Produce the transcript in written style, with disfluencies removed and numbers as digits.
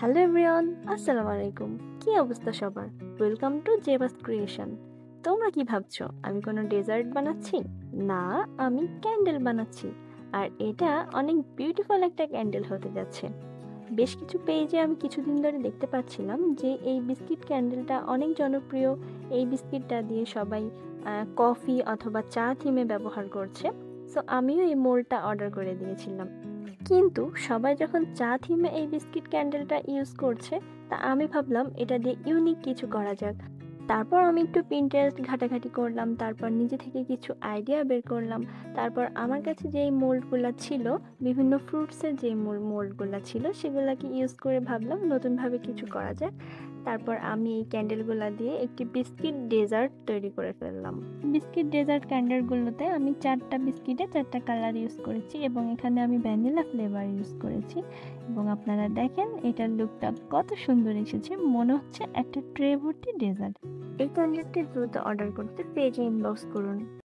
Hello everyone, আসসালামু আলাইকুম। কি অবস্থা সবার? ওয়েলকাম টু জেবাস ক্রিয়েশন। তোমরা কি ভাবছো আমি কোনো ডেজার্ট বানাচ্ছি? না, আমি ক্যান্ডেল বানাচ্ছি। আর এটা অনেক বিউটিফুল একটা ক্যান্ডেল হতে যাচ্ছে। বেশ কিছু পেজে আমি কিছুদিন ধরে দেখতে পাচ্ছিলাম যে এই বিস্কিট ক্যান্ডেলটা অনেক জনপ্রিয়। এই বিস্কিটটা দিয়ে সবাই কফি অথবা চা থিমে ব্যবহার করছে। সো আমিও এই মোল্ডটা অর্ডার করে দিয়েছিলাম। কিন্তু সবাই যখন চা থিমে এই বিস্কিট ক্যান্ডেলটা ইউজ করছে, তা আমি ভাবলাম এটা দিয়ে ইউনিক কিছু করা যাক। তারপর আমি একটু পিন্টারেস্ট ঘাটাঘাটি করলাম, তারপর নিজে থেকে কিছু আইডিয়া বের করলাম। তারপর আমার কাছে যেই মোল্ডগুলো ছিল, বিভিন্ন ফ্রুটসের যে মোল্ডগুলো ছিল সেগুলোকে ইউজ করে ভাবলাম নতুনভাবে কিছু করা যায়। তারপর আমি এই ক্যান্ডেলগুলো দিয়ে একটি বিস্কিট ডেজার্ট তৈরি করে ফেললাম। বিস্কিট ডেজার্ট ক্যান্ডেলগুলোতে আমি 4টা বিস্কিটে 4টা কালার ইউজ করেছি এবং এখানে আমি ভ্যানিলা ফ্লেভার ইউজ করেছি। এবং আপনারা দেখেন এটার লুকটা কত সুন্দর এসেছে, মনে হচ্ছে একটা ট্রে ভর্তি ডেজার্ট। এই ক্যান্ডেলটি দ্রুত অর্ডার করতে পেজে ইনবক্স করুন।